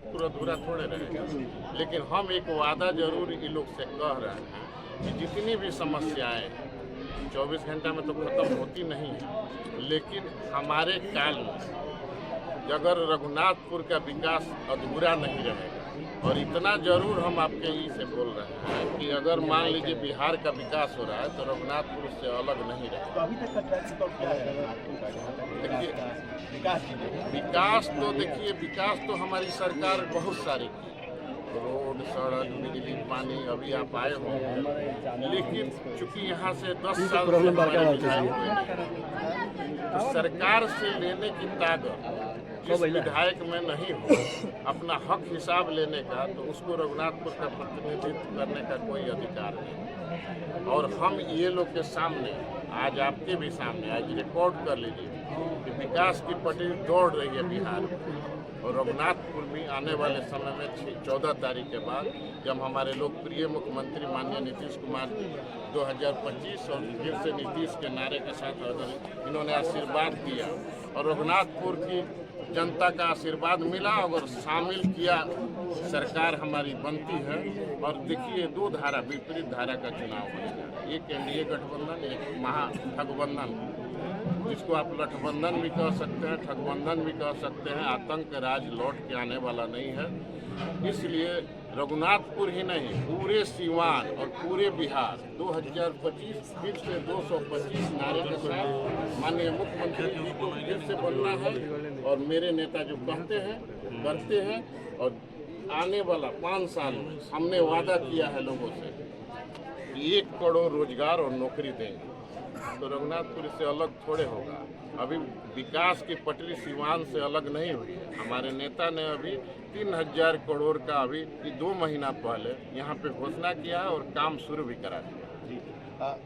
पूरा अधूरा थोड़े रहेगा, लेकिन हम एक वादा जरूर इन लोग से कह रहे हैं कि जितनी भी समस्याएं 24 घंटा में तो खत्म होती नहीं है, लेकिन हमारे काल में अगर रघुनाथपुर का विकास अधूरा नहीं रहेगा, और इतना जरूर हम आपके ई से बोल रहे हैं कि अगर मान लीजिए बिहार का विकास हो रहा है तो रघुनाथपुर से अलग नहीं रहेगा। तो अभी तक का ट्रैक रिकॉर्ड क्या है? देखिए विकास तो हमारी सरकार बहुत सारी की, रोड, सड़क, बिजली, पानी, अभी आप आए होंगे, लेकिन चूंकि यहाँ से 10 साल से हमारे विधायक हुए, तो सरकार से लेने की ताकत जिस विधायक में नहीं हो अपना हक हिसाब लेने का, तो उसको रघुनाथपुर का प्रतिनिधित्व करने का कोई अधिकार नहीं। और हम ये लोग के सामने, आज आपके भी सामने, आज रिकॉर्ड कर लीजिए कि विकास की पटरी दौड़ रही है बिहार में, और रघुनाथपुर में आने वाले समय में 14 तारीख के बाद जब हमारे लोकप्रिय मुख्यमंत्री माननीय नीतीश कुमार 2025 और फिर से नीतीश के नारे के साथ इन्होंने आशीर्वाद दिया और रघुनाथपुर की जनता का आशीर्वाद मिला और शामिल किया, सरकार हमारी बनती है। और देखिए 2 धारा, विपरीत धारा का चुनाव होगा, एक एनडीए गठबंधन, एक महागठबंधन, जिसको आप गठबंधन भी कह सकते हैं, ठगबंधन भी कह सकते हैं। आतंक राज लौट के आने वाला नहीं है, इसलिए रघुनाथपुर ही नहीं, पूरे सीवान और पूरे बिहार 2025 फिर से 225 नारे के साथ माननीय मुख्यमंत्री जी को फिर से बनना है। और मेरे नेता जो कहते हैं करते हैं, और आने वाला 5 साल में हमने वादा किया है लोगों से 1 करोड़ रोजगार और नौकरी देंगे, तो रघुनाथपुर से अलग थोड़े होगा। अभी विकास की पटरी सीवान से अलग नहीं हुई है। हमारे नेता ने अभी 3000 करोड़ का अभी 2 महीना पहले यहाँ पे घोषणा किया और काम शुरू भी करा दिया।